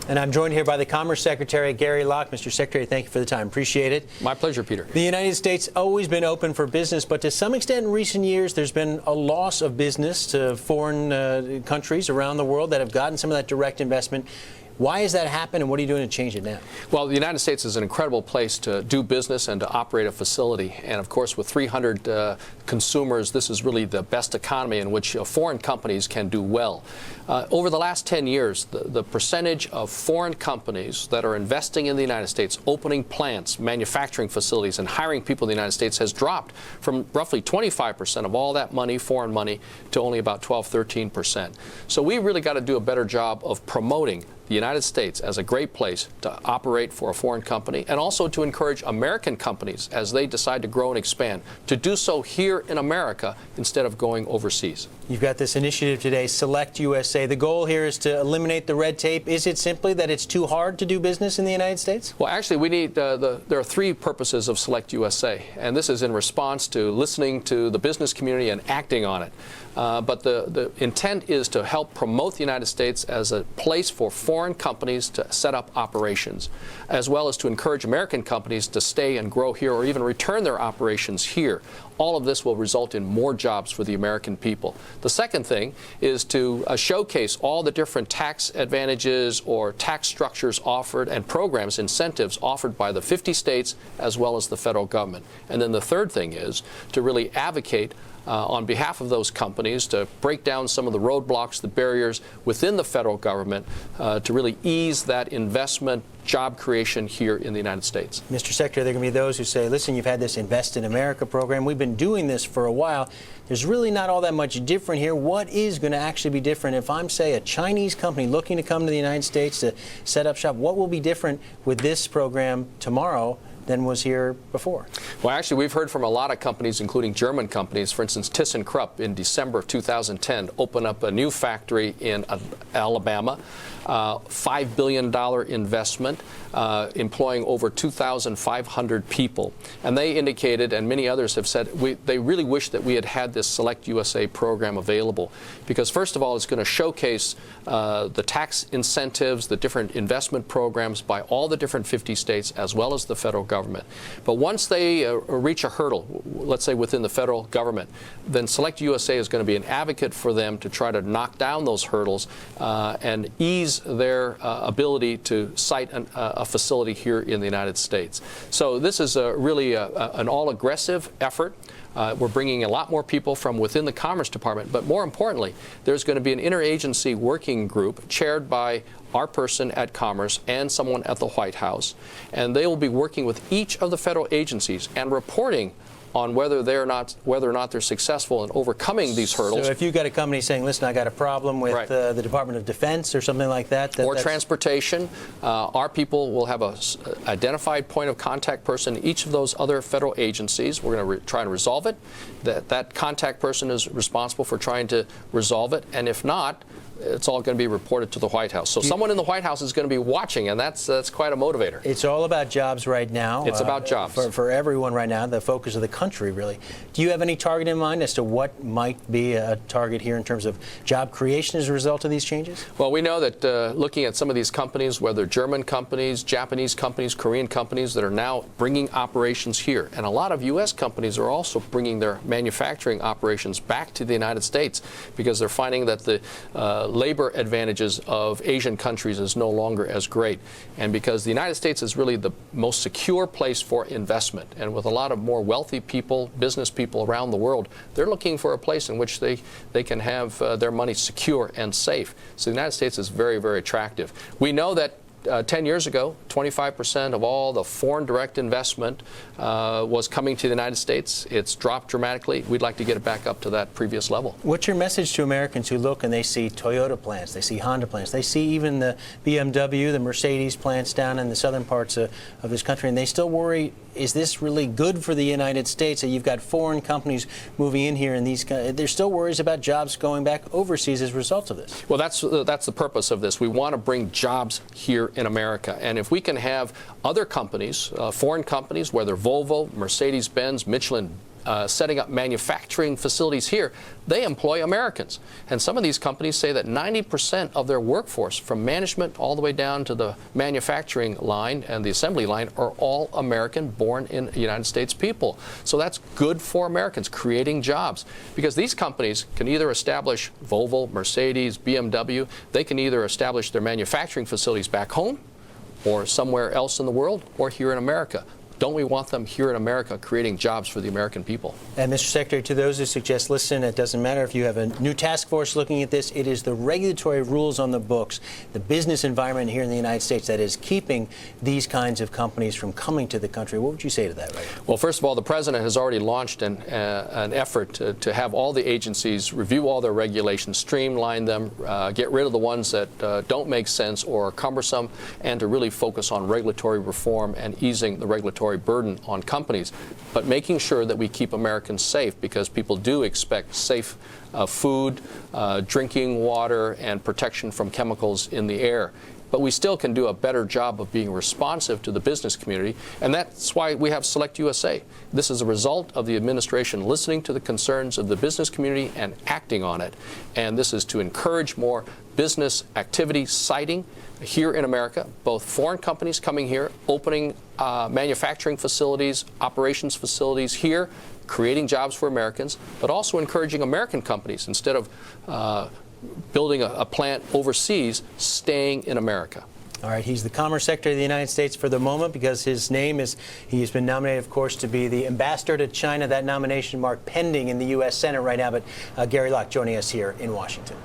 And I'm joined here by the Commerce Secretary, Gary Locke. Mr. Secretary, thank you for the time. Appreciate it. My pleasure, Peter. The United States always been open for business, but to some extent in recent years, there's been a loss of business to foreign countries around the world that have gotten some of that direct investment. Why has that happened, and what are you doing to change it now? Well, the United States is an incredible place to do business and to operate a facility. And, of course, with 300 consumers, this is really the best economy in which foreign companies can do well. Over the last 10 years, the percentage of foreign companies that are investing in the United States, opening plants, manufacturing facilities, and hiring people in the United States has dropped from roughly 25% of all that money, foreign money, to only about 12–13%. So we really got to do a better job of promoting the United States as a great place to operate for a foreign company, and also to encourage American companies, as they decide to grow and expand, to do so here in America instead of going overseas. You've got this initiative today, Select USA. The goal here is to eliminate the red tape. Is it simply that it's too hard to do business in the United States? Well, actually, we need there are three purposes of Select USA, and this is in response to listening to the business community and acting on it. But the intent is to help promote the United States as a place for foreign companies to set up operations, as well as to encourage American companies to stay and grow here or even return their operations here. All of this will result in more jobs for the American people. The second thing is to showcase all the different tax advantages or tax structures offered and programs, incentives offered by the 50 states as well as the federal government. And then the third thing is to really advocate on behalf of those companies to break down some of the roadblocks, the barriers within the federal government to really ease that investment, job creation here in the United States. Mr. Secretary, there are going to be those who say, listen, you've had this Invest in America program. We've been doing this for a while. There's really not all that much different here. What is going to actually be different? If I'm, say, a Chinese company looking to come to the United States to set up shop, what will be different with this program tomorrow than was here before? Well, actually, we've heard from a lot of companies, including German companies. For instance, ThyssenKrupp in December of 2010 opened up a new factory in Alabama, $5 billion investment, employing over 2,500 people. And they indicated, and many others have said, they really wish that we had had this Select USA program available. Because first of all, it's going to showcase the tax incentives, the different investment programs by all the different 50 states, as well as the federal government. But once they reach a hurdle, let's say within the federal government, then Select USA is going to be an advocate for them to try to knock down those hurdles and ease their ability to site a facility here in the United States. So this is really an all-aggressive effort. We're bringing a lot more people from within the Commerce Department, but more importantly, there's going to be an interagency working group chaired by our person at Commerce and someone at the White House, and they will be working with each of the federal agencies and reporting on whether or not they're successful in overcoming these hurdles. So if you've got a company saying, listen, I got a problem with right. The Department of Defense or something like that. Or transportation, our people will have a identified point of contact person in each of those other federal agencies. We're going to try to resolve it. That contact person is responsible for trying to resolve it, and if not, it's all going to be reported to the White House. So someone in the White House is going to be watching, and that's quite a motivator. It's all about jobs right now. It's about jobs. For everyone right now, the focus of the country, really. Do you have any target in mind as to what might be a target here in terms of job creation as a result of these changes? Well, we know that looking at some of these companies, whether German companies, Japanese companies, Korean companies that are now bringing operations here, and a lot of U.S. companies are also bringing their manufacturing operations back to the United States because they're finding that the labor advantages of Asian countries is no longer as great. And because the United States is really the most secure place for investment, and with a lot of more wealthy people, business people around the world, they're looking for a place in which they can have their money secure and safe. So the United States is very, very attractive. We know that 10 years ago, 25% of all the foreign direct investment was coming to the United States. It's dropped dramatically. We'd like to get it back up to that previous level. What's your message to Americans who look and they see Toyota plants, they see Honda plants, they see even the BMW, the Mercedes plants down in the southern parts of this country, and they still worry, is this really good for the United States that you've got foreign companies moving in here, and there's still worries about jobs going back overseas as a result of this? Well, that's the purpose of this. We want to bring jobs here in America, and if we can have other companies, foreign companies, whether Volvo, Mercedes-Benz, Michelin, setting up manufacturing facilities here, they employ Americans. And some of these companies say that 90% of their workforce, from management all the way down to the manufacturing line and the assembly line, are all American, born in the United States people. So that's good for Americans, creating jobs. Because these companies can either establish Volvo, Mercedes, BMW, they can either establish their manufacturing facilities back home or somewhere else in the world or here in America. Don't we want them here in America creating jobs for the American people? And Mr. Secretary, to those who suggest, listen, it doesn't matter if you have a new task force looking at this, it is the regulatory rules on the books, the business environment here in the United States that is keeping these kinds of companies from coming to the country. What would you say to that, Ray? Well, first of all, the President has already launched an effort to have all the agencies review all their regulations, streamline them, get rid of the ones that don't make sense or are cumbersome, and to really focus on regulatory reform and easing the regulatory burden on companies, but making sure that we keep Americans safe, because people do expect safe food, drinking water, and protection from chemicals in the air. But we still can do a better job of being responsive to the business community, and that's why we have Select USA. This is a result of the administration listening to the concerns of the business community and acting on it. And this is to encourage more business activity siting here in America, both foreign companies coming here, opening manufacturing facilities, operations facilities here, creating jobs for Americans, but also encouraging American companies, instead of building a plant overseas, staying in America. All right, he's the Commerce Secretary of the United States for the moment, because his name is, he has been nominated, of course, to be the ambassador to China. That nomination mark pending in the U.S. Senate right now. But Gary Locke joining us here in Washington.